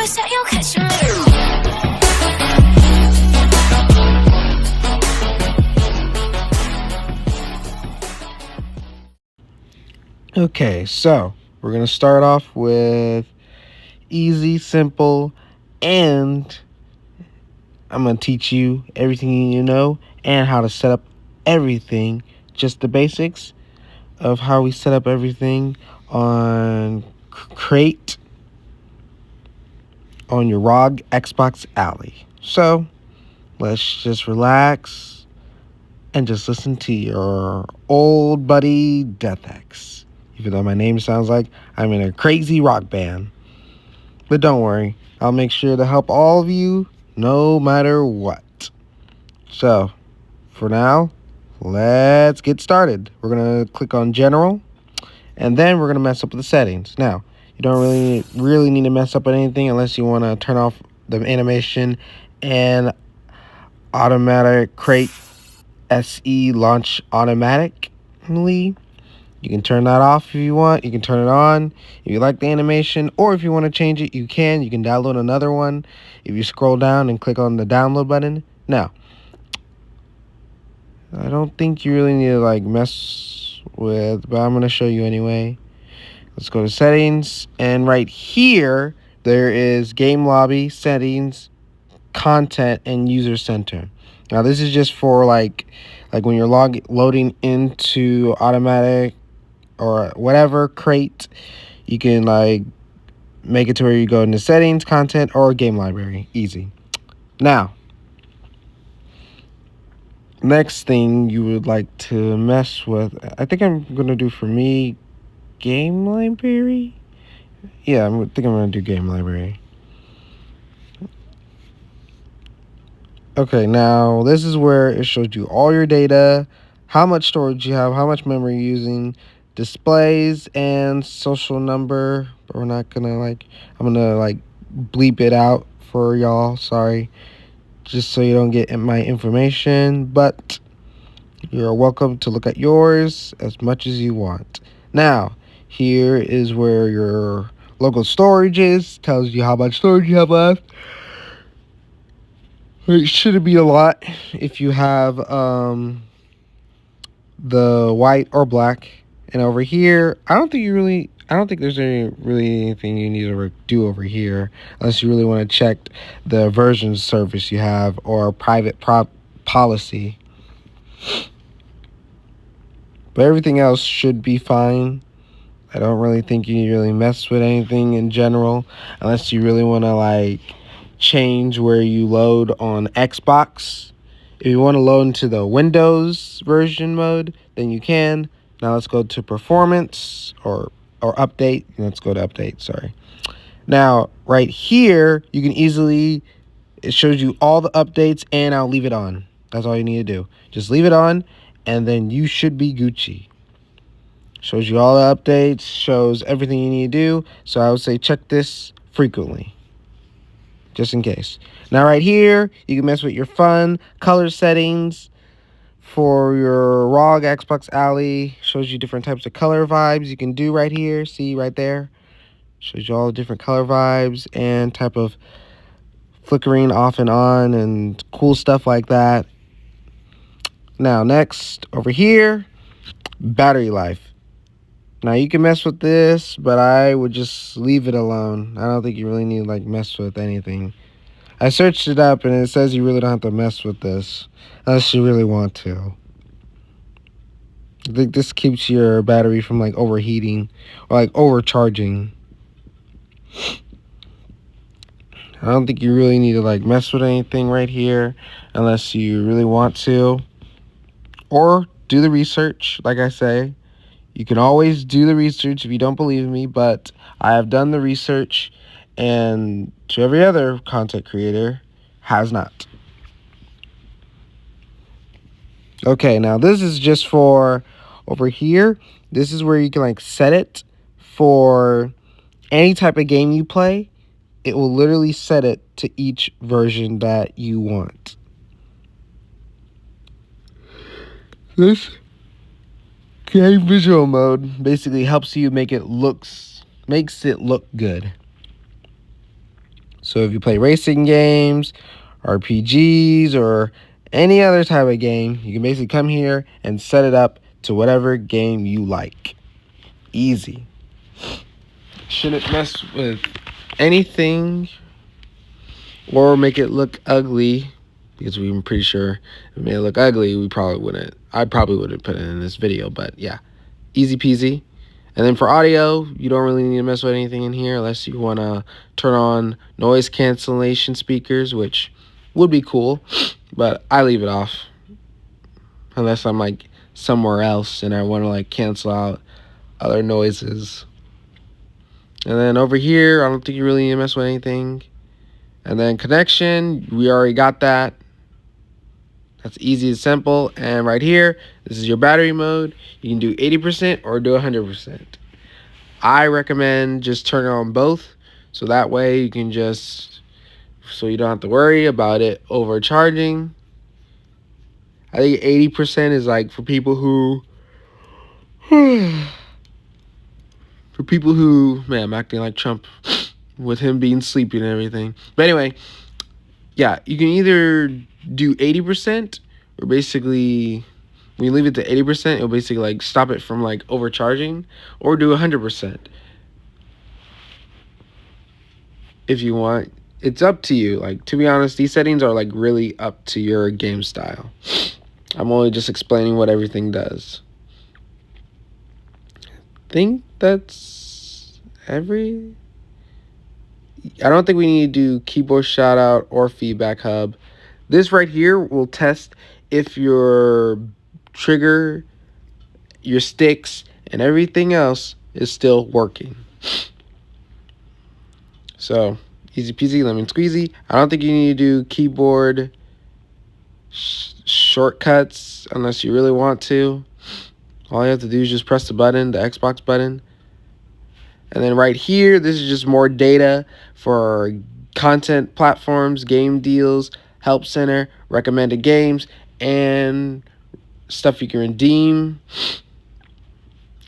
promise that you'll catch me. Okay, so we're going to start off with easy, simple, and I'm going to teach you everything you need to know and how to set up everything, just the basics of how we set up everything on Crate on your Rog Xbox Ally. So let's just relax and just listen to your old buddy DeathX. Even though my name sounds like I'm in a crazy rock band. But don't worry, I'll make sure to help all of you no matter what. So, for now, let's get started. We're going to click on General, and then we're going to mess up with the settings. Now, you don't really need to mess up with anything unless you want to turn off the animation and automatic Crate SE launch automatically. You can turn that off if you want. You can turn it on if you like the animation, or if you want to change it, you can. You can download another one if you scroll down and click on the download button. Now, I don't think you really need to like mess with, but I'm going to show you anyway. Let's go to settings, and right here there is game lobby, settings, content, and user center. Now this is just for like when you're loading into automatic or whatever Crate, you can like make it to where you go into settings, content, or game library. Easy. Now, next thing you would like to mess with, I think I'm gonna do for me game library. Yeah, I think I'm gonna do game library. Okay, now this is where it shows you all your data, how much storage you have, how much memory you're using, displays, and social number. But we're not gonna I'm gonna bleep it out for y'all, sorry, just so you don't get my information, but you're welcome to look at yours as much as you want. Now, here is where your local storage is, tells you how much storage you have left. It shouldn't be a lot if you have the white or black. And over here, I don't think there's anything you need to do over here unless you really want to check the version service you have or private policy. But everything else should be fine. I don't really think you really mess with anything in general unless you really want to change where you load on Xbox. If you want to load into the Windows version mode, then you can. Now let's go to performance or update. Let's go to update, sorry. Now, right here, you can easily, it shows you all the updates, and I'll leave it on. That's all you need to do. Just leave it on, and then you should be Gucci. Shows you all the updates, shows everything you need to do. So I would say check this frequently, just in case. Now right here, you can mess with your fun color settings for your Rog Xbox Ally. Shows you different types of color vibes you can do right here. See right there? Shows you all the different color vibes and type of flickering off and on and cool stuff like that. Now next, over here, battery life. Now you can mess with this, but I would just leave it alone. I don't think you really need to mess with anything. I searched it up and it says you really don't have to mess with this unless you really want to. I think this keeps your battery from overheating or overcharging. I don't think you really need to mess with anything right here unless you really want to. Or do the research, like I say. You can always do the research if you don't believe me, but I have done the research, and to every other content creator, has not. Okay, now this is just for over here. This is where you can set it for any type of game you play. It will literally set it to each version that you want. This game visual mode basically helps you makes it look good. So if you play racing games, RPGs, or any other type of game, you can basically come here and set it up to whatever game you like. Easy. Shouldn't mess with anything or make it look ugly, because we're pretty sure if it made it look ugly, I probably wouldn't put it in this video, but yeah, easy peasy. And then for audio, you don't really need to mess with anything in here unless you want to turn on noise cancellation speakers, which would be cool, but I leave it off unless I'm like somewhere else and I want to like cancel out other noises. And then over here, I don't think you really need to mess with anything. And then connection, we already got that. That's easy and simple. And right here, this is your battery mode. You can do 80% or do 100%. I recommend just turn on both, so that way you can so you don't have to worry about it overcharging. I think 80% is like for people who man, I'm acting like Trump with him being sleepy and everything. But anyway, yeah, you can either do 80%, or basically when you leave it to 80%, it'll basically like stop it from like overcharging, or do 100% if you want. It's up to you. Like, to be honest, these settings are like really up to your game style. I'm only just explaining what everything does. I think that's I don't think we need to do keyboard shout out or feedback hub. This right here will test if your trigger, your sticks, and everything else is still working. So, easy peasy, lemon squeezy. I don't think you need to do keyboard shortcuts unless you really want to. All you have to do is just press the button, the Xbox button. And then right here, this is just more data for content platforms, game deals, help center, recommended games, and stuff you can redeem.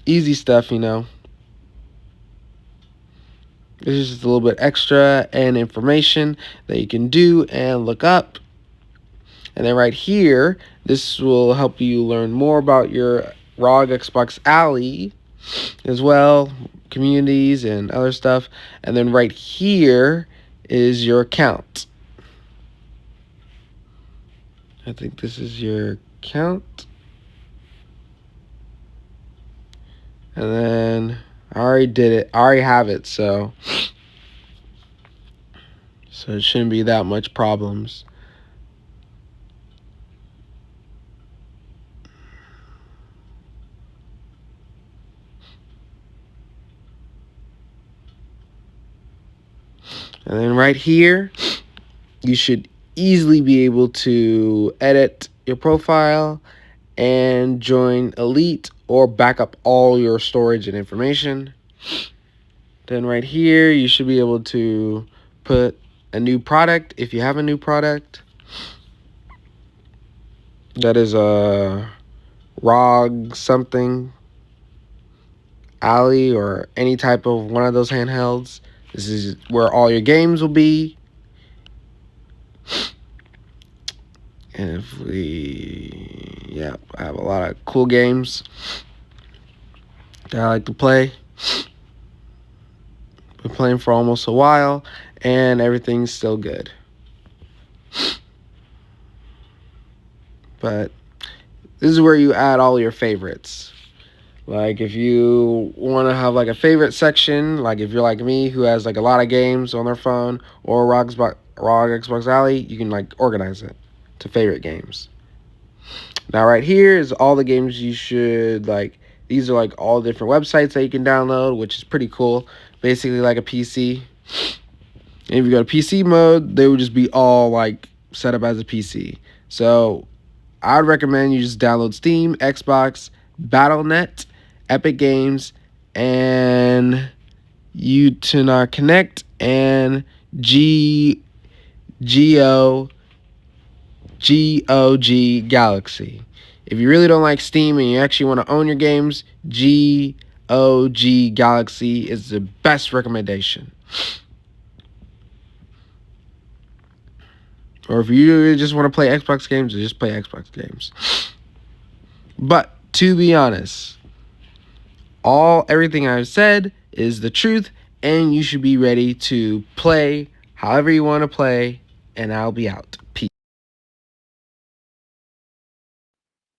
Easy stuff, you know. This is just a little bit extra and information that you can do and look up. And then right here, this will help you learn more about your Rog Xbox Ally as well, communities and other stuff. And then right here is your account. I think this is your account. And then I already did it. I already have it, so it shouldn't be that much problems. And then right here, you should easily be able to edit your profile and join Elite or back up all your storage and information. Then right here, you should be able to put a new product if you have a new product. That is a ROG something, Ally, or any type of one of those handhelds. This is where all your games will be. And if I have a lot of cool games that I like to play. Been playing for almost a while, and everything's still good. But this is where you add all your favorites. Like, if you want to have like a favorite section, like if you're like me who has like a lot of games on their phone, or ROG Xbox Ally, you can like organize it to favorite games. Now right here is all the games you should like. These are like all different websites that you can download, which is pretty cool. Basically like a PC. And if you go to PC mode, they would just be all like set up as a PC. So I'd recommend you just download Steam, Xbox, Battle.net, Epic Games, and Utina Connect, and GOG Galaxy. If you really don't like Steam and you actually want to own your games, GOG Galaxy is the best recommendation. Or if you just want to play Xbox games, just play Xbox games. But to be honest, everything I've said is the truth, and you should be ready to play however you want to play, and I'll be out. Peace.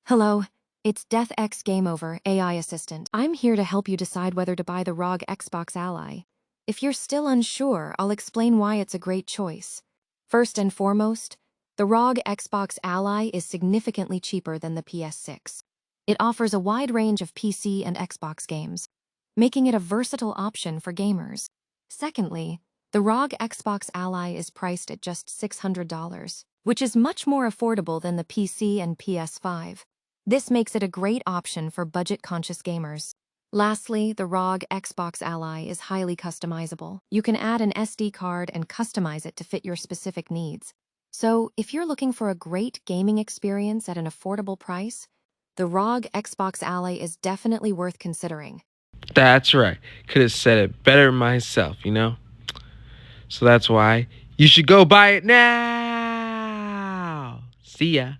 Hello, it's DeathXGameOver, AI assistant. I'm here to help you decide whether to buy the Rog Xbox Ally. If you're still unsure, I'll explain why it's a great choice. First and foremost, the Rog Xbox Ally is significantly cheaper than the PS6. It offers a wide range of PC and Xbox games, making it a versatile option for gamers. Secondly, the Rog Xbox Ally is priced at just $600, which is much more affordable than the PC and PS5. This makes it a great option for budget-conscious gamers. Lastly, the ROG Xbox Ally is highly customizable. You can add an SD card and customize it to fit your specific needs. So, if you're looking for a great gaming experience at an affordable price, the ROG Xbox Ally is definitely worth considering. That's right. Could have said it better myself, So that's why you should go buy it now. See ya.